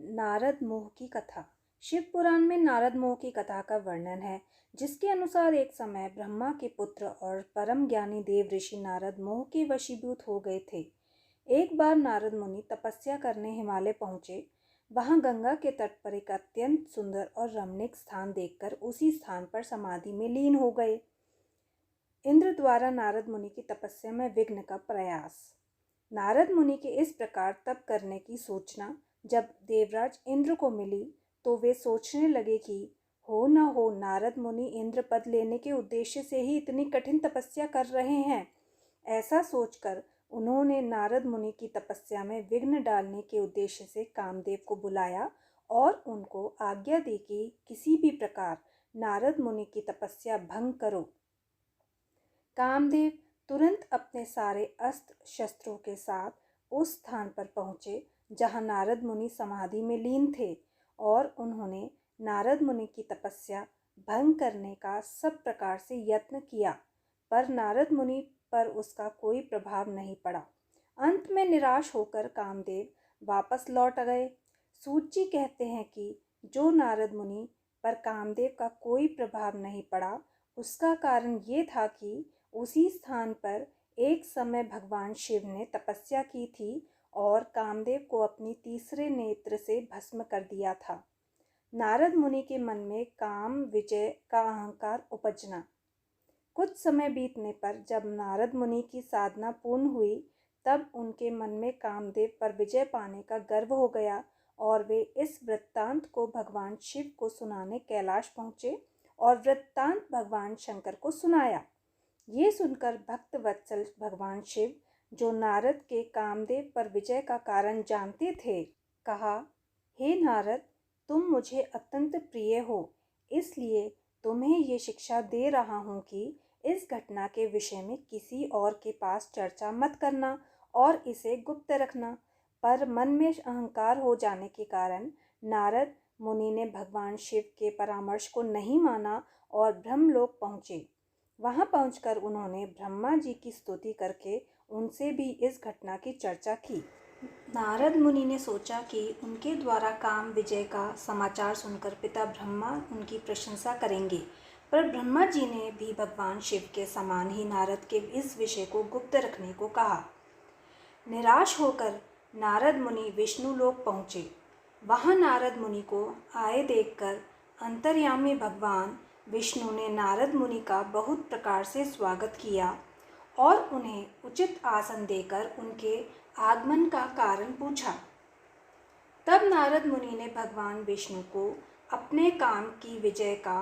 नारद मोह की कथा। शिव पुराण में नारद मोह की कथा का वर्णन है, जिसके अनुसार एक समय ब्रह्मा के पुत्र और परम ज्ञानी देव ऋषि नारद मोह के वशीभूत हो गए थे। एक बार नारद मुनि तपस्या करने हिमालय पहुंचे। वहां गंगा के तट पर एक अत्यंत सुंदर और रमणीक स्थान देखकर उसी स्थान पर समाधि में लीन हो गए। इंद्र द्वारा नारद मुनि की तपस्या में विघ्न का प्रयास। नारद मुनि के इस प्रकार तप करने की सूचना जब देवराज इंद्र को मिली तो वे सोचने लगे कि हो न हो नारद मुनि इंद्र पद लेने के उद्देश्य से ही इतनी कठिन तपस्या कर रहे हैं। ऐसा सोचकर उन्होंने नारद मुनि की तपस्या में विघ्न डालने के उद्देश्य से कामदेव को बुलाया और उनको आज्ञा दी कि किसी भी प्रकार नारद मुनि की तपस्या भंग करो। कामदेव तुरंत अपने सारे अस्त्र शस्त्रों के साथ उस स्थान पर पहुँचे जहाँ नारद मुनि समाधि में लीन थे और उन्होंने नारद मुनि की तपस्या भंग करने का सब प्रकार से यत्न किया, पर नारद मुनि पर उसका कोई प्रभाव नहीं पड़ा। अंत में निराश होकर कामदेव वापस लौट गए। सूत जी कहते हैं कि जो नारद मुनि पर कामदेव का कोई प्रभाव नहीं पड़ा, उसका कारण ये था कि उसी स्थान पर एक समय भगवान शिव ने तपस्या की थी और कामदेव को अपनी तीसरे नेत्र से भस्म कर दिया था। नारद मुनि के मन में काम विजय का अहंकार उपजना। कुछ समय बीतने पर जब नारद मुनि की साधना पूर्ण हुई, तब उनके मन में कामदेव पर विजय पाने का गर्व हो गया और वे इस वृत्तांत को भगवान शिव को सुनाने कैलाश पहुँचे और वृत्तांत भगवान शंकर को सुनाया। ये सुनकर भक्त वत्सल भगवान शिव, जो नारद के कामदेव पर विजय का कारण जानते थे, कहा, हे नारद, तुम मुझे अत्यंत प्रिय हो, इसलिए तुम्हें ये शिक्षा दे रहा हूँ कि इस घटना के विषय में किसी और के पास चर्चा मत करना और इसे गुप्त रखना। पर मन में अहंकार हो जाने के कारण नारद मुनि ने भगवान शिव के परामर्श को नहीं माना और ब्रह्मलोक पहुँचे। वहां पहुंचकर उन्होंने ब्रह्मा जी की स्तुति करके उनसे भी इस घटना की चर्चा की। नारद मुनि ने सोचा कि उनके द्वारा काम विजय का समाचार सुनकर पिता ब्रह्मा उनकी प्रशंसा करेंगे, पर ब्रह्मा जी ने भी भगवान शिव के समान ही नारद के इस विषय को गुप्त रखने को कहा। निराश होकर नारद मुनि विष्णु लोक पहुँचे। वहाँ नारद मुनि को आए देखकर अंतर्यामी भगवान विष्णु ने नारद मुनि का बहुत प्रकार से स्वागत किया और उन्हें उचित आसन देकर उनके आगमन का कारण पूछा। तब नारद मुनि ने भगवान विष्णु को अपने काम की विजय का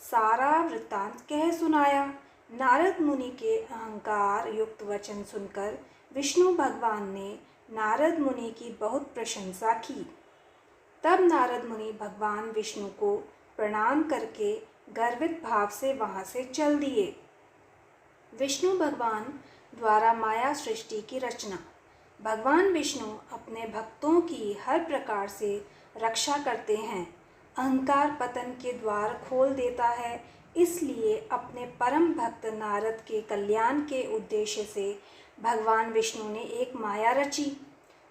सारा वृत्तांत कह सुनाया। नारद मुनि के अहंकार युक्त वचन सुनकर विष्णु भगवान ने नारद मुनि की बहुत प्रशंसा की। तब नारद मुनि भगवान विष्णु को प्रणाम करके गर्वित भाव से वहां से चल दिए। विष्णु भगवान द्वारा माया सृष्टि की रचना। भगवान विष्णु अपने भक्तों की हर प्रकार से रक्षा करते हैं। अहंकार पतन के द्वार खोल देता है, इसलिए अपने परम भक्त नारद के कल्याण के उद्देश्य से भगवान विष्णु ने एक माया रची।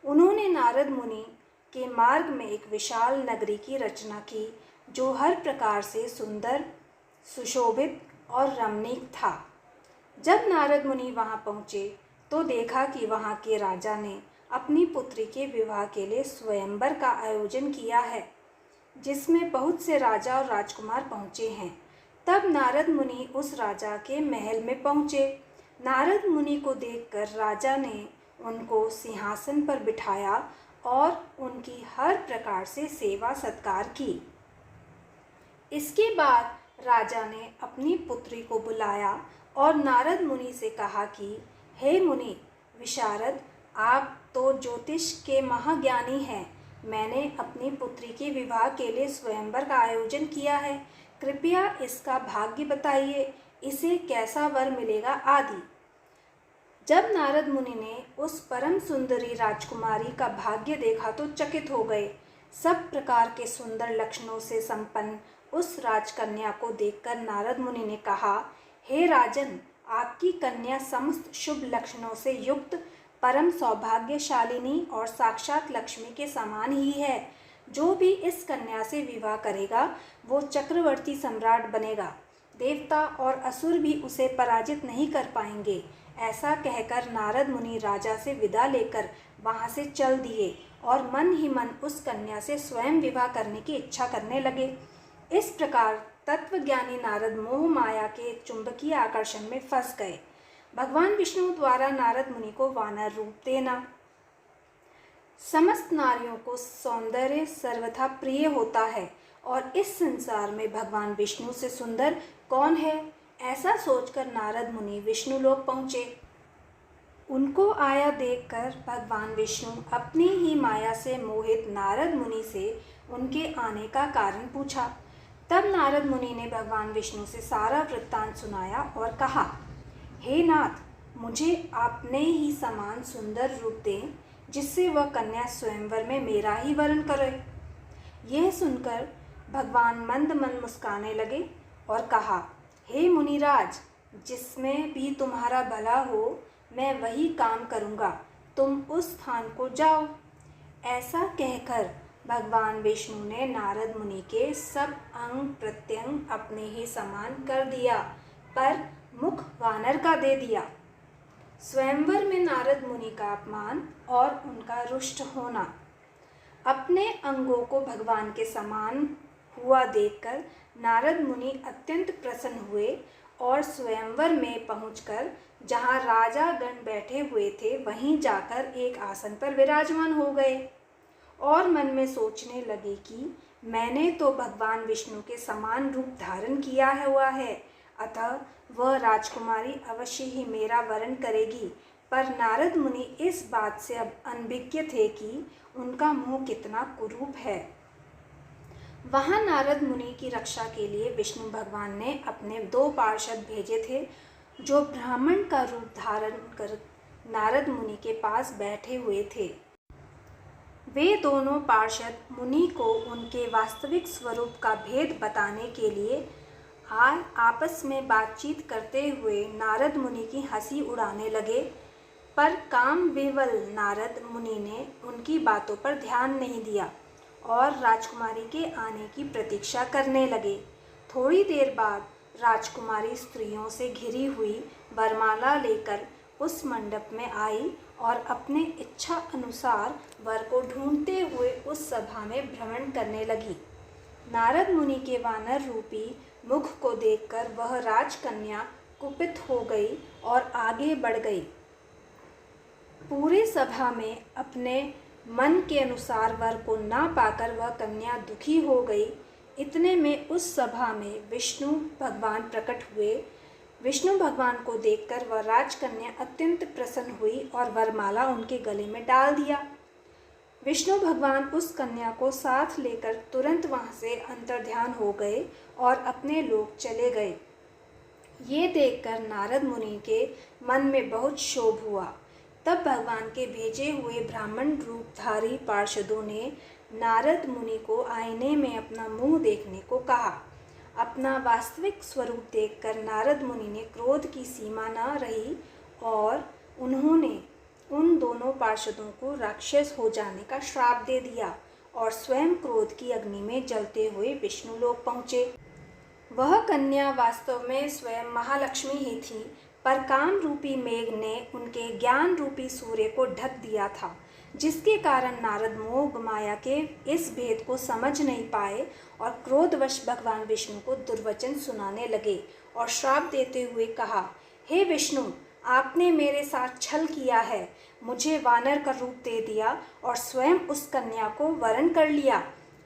उन्होंने नारद मुनि के मार्ग में एक विशाल नगरी की रचना की, जो हर प्रकार से सुंदर, सुशोभित और रमणीक था। जब नारद मुनि वहां पहुंचे तो देखा कि वहां के राजा ने अपनी पुत्री के विवाह के लिए स्वयंवर का आयोजन किया है, जिसमें बहुत से राजा और राजकुमार पहुंचे हैं। तब नारद मुनि उस राजा के महल में पहुंचे। नारद मुनि को देखकर राजा ने उनको सिंहासन पर बिठाया और उनकी हर प्रकार से सेवा सत्कार की। इसके बाद राजा ने अपनी पुत्री को बुलाया और नारद मुनि से कहा कि हे मुनि विशारद, आप तो ज्योतिष के महाज्ञानी हैं। मैंने अपनी पुत्री के विवाह के लिए स्वयंवर का आयोजन किया है। कृपया इसका भाग्य बताइए, इसे कैसा वर मिलेगा आदि। जब नारद मुनि ने उस परम सुंदरी राजकुमारी का भाग्य देखा तो चकित हो गए। सब प्रकार के सुंदर लक्षणों से संपन्न उस राजकन्या को देखकर नारद मुनि ने कहा, हे राजन, आपकी कन्या समस्त शुभ लक्षणों से युक्त, परम सौभाग्यशालिनी और साक्षात लक्ष्मी के समान ही है। जो भी इस कन्या से विवाह करेगा वो चक्रवर्ती सम्राट बनेगा। देवता और असुर भी उसे पराजित नहीं कर पाएंगे। ऐसा कहकर नारद मुनि राजा से विदा लेकर वहाँ से चल दिए और मन ही मन उस कन्या से स्वयं विवाह करने की इच्छा करने लगे। इस प्रकार तत्वज्ञानी नारद मोह माया के चुंबकीय आकर्षण में फंस गए। भगवान विष्णु द्वारा नारद मुनि को वानर रूप देना। समस्त नारियों को सौंदर्य सर्वथा प्रिय होता है और इस संसार में भगवान विष्णु से सुंदर कौन है, ऐसा सोचकर नारद मुनि विष्णु लोक पहुँचे। उनको आया देखकर भगवान विष्णु अपनी ही माया से मोहित नारद मुनि से उनके आने का कारण पूछा। तब नारद मुनि ने भगवान विष्णु से सारा वृत्तांत सुनाया और कहा, हे नाथ, मुझे आपने ही समान सुंदर रूप दें जिससे वह कन्या स्वयंवर में मेरा ही वरण करे। यह सुनकर भगवान मंद मंद मुस्काने लगे और कहा, हे मुनिराज, जिसमें भी तुम्हारा भला हो मैं वही काम करूँगा, तुम उस स्थान को जाओ। ऐसा कहकर भगवान विष्णु ने नारद मुनि के सब अंग प्रत्यंग अपने ही समान कर दिया, पर मुख वानर का दे दिया। स्वयंवर में नारद मुनि का अपमान और उनका रुष्ट होना। अपने अंगों को भगवान के समान हुआ देखकर नारद मुनि अत्यंत प्रसन्न हुए और स्वयंवर में पहुंचकर जहां राजा गण बैठे हुए थे वहीं जाकर एक आसन पर विराजमान हो गए और मन में सोचने लगे कि मैंने तो भगवान विष्णु के समान रूप धारण किया हुआ है, अतः वह राजकुमारी अवश्य ही मेरा वरण करेगी। पर नारद मुनि इस बात से अब अनभिज्ञ थे कि उनका मुंह कितना कुरूप है। वहां नारद मुनि की रक्षा के लिए विष्णु भगवान ने अपने 2 पार्षद भेजे थे, जो ब्राह्मण का रूप धारण कर नारद मुनि के पास बैठे हुए थे। वे दोनों पार्षद मुनि को उनके वास्तविक स्वरूप का भेद बताने के लिए आपस में बातचीत करते हुए नारद मुनि की हंसी उड़ाने लगे, पर काम विवल नारद मुनि ने उनकी बातों पर ध्यान नहीं दिया और राजकुमारी के आने की प्रतीक्षा करने लगे। थोड़ी देर बाद राजकुमारी स्त्रियों से घिरी हुई वरमाला लेकर उस मंडप में आई और अपने इच्छा अनुसार वर को ढूंढते हुए उस सभा में भ्रमण करने लगी। नारद मुनि के वानर रूपी मुख को देखकर वह राजकन्या कुपित हो गई और आगे बढ़ गई। पूरे सभा में अपने मन के अनुसार वर को ना पाकर वह कन्या दुखी हो गई। इतने में उस सभा में विष्णु भगवान प्रकट हुए। विष्णु भगवान को देखकर वह राजकन्या अत्यंत प्रसन्न हुई और वरमाला उनके गले में डाल दिया। विष्णु भगवान उस कन्या को साथ लेकर तुरंत वहाँ से अंतर्ध्यान हो गए और अपने लोक चले गए। ये देखकर नारद मुनि के मन में बहुत क्षोभ हुआ। तब भगवान के भेजे हुए ब्राह्मण रूपधारी पार्षदों ने नारद मुनि को आईने में अपना मुंह देखने को कहा। अपना वास्तविक स्वरूप देखकर नारद मुनि ने क्रोध की सीमा न रही और उन्होंने उन दोनों पार्षदों को राक्षस हो जाने का श्राप दे दिया और स्वयं क्रोध की अग्नि में जलते हुए विष्णु लोक पहुँचे। वह कन्या वास्तव में स्वयं महालक्ष्मी ही थी, पर काम रूपी मेघ ने उनके ज्ञान रूपी सूर्य को ढक दिया था, जिसके कारण नारद मोह माया के इस भेद को समझ नहीं पाए और क्रोधवश भगवान विष्णु को दुर्वचन सुनाने लगे और श्राप देते हुए कहा, हे विष्णु, आपने मेरे साथ छल किया है, मुझे वानर का रूप दे दिया और स्वयं उस कन्या को वरण कर लिया।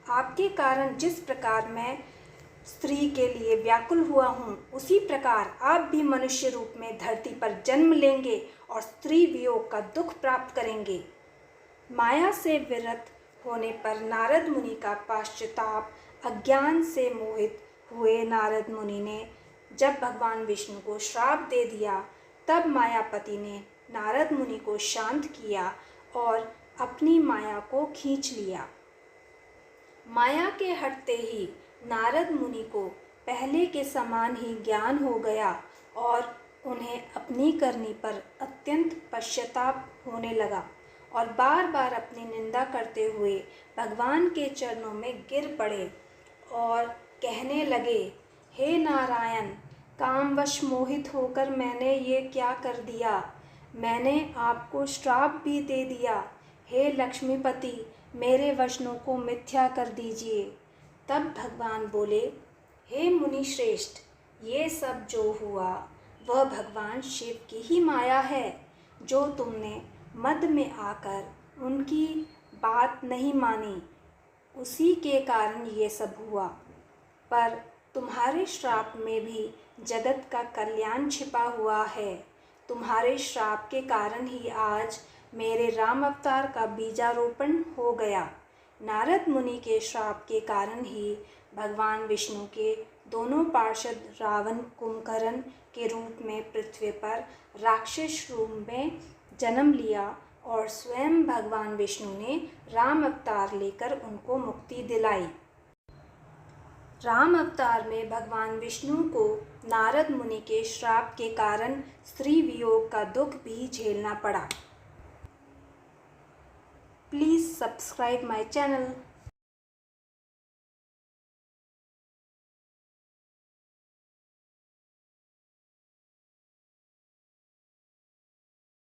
आपके कारण जिस प्रकार मैं स्त्री के लिए व्याकुल हुआ हूँ, उसी प्रकार आप भी मनुष्य रूप में धरती पर जन्म लेंगे और स्त्री वियोग का दुख प्राप्त करेंगे। माया से विरत होने पर नारद मुनि का पश्चाताप, अज्ञान से मोहित हुए नारद मुनि ने जब भगवान विष्णु को श्राप दे दिया, तब मायापति ने नारद मुनि को शांत किया और अपनी माया को खींच लिया। माया के हटते ही नारद मुनि को पहले के समान ही ज्ञान हो गया और उन्हें अपनी करनी पर अत्यंत पश्चाताप होने लगा और बार बार अपनी निंदा करते हुए भगवान के चरणों में गिर पड़े और कहने लगे, हे नारायण, कामवश मोहित होकर मैंने ये क्या कर दिया। मैंने आपको श्राप भी दे दिया। हे लक्ष्मीपति, मेरे वचनों को मिथ्या कर दीजिए। तब भगवान बोले, हे मुनि श्रेष्ठ, ये सब जो हुआ वह भगवान शिव की ही माया है, जो तुमने मद में आकर उनकी बात नहीं मानी, उसी के कारण ये सब हुआ। पर तुम्हारे श्राप में भी जगत का कल्याण छिपा हुआ है। तुम्हारे श्राप के कारण ही आज मेरे राम अवतार का बीजारोपण हो गया। नारद मुनि के श्राप के कारण ही भगवान विष्णु के दोनों पार्षद रावण कुंभकर्ण के रूप में पृथ्वी पर राक्षस रूप में जन्म लिया और स्वयं भगवान विष्णु ने राम अवतार लेकर उनको मुक्ति दिलाई। राम अवतार में भगवान विष्णु को नारद मुनि के श्राप के कारण स्त्री वियोग का दुख भी झेलना पड़ा। Please subscribe my channel.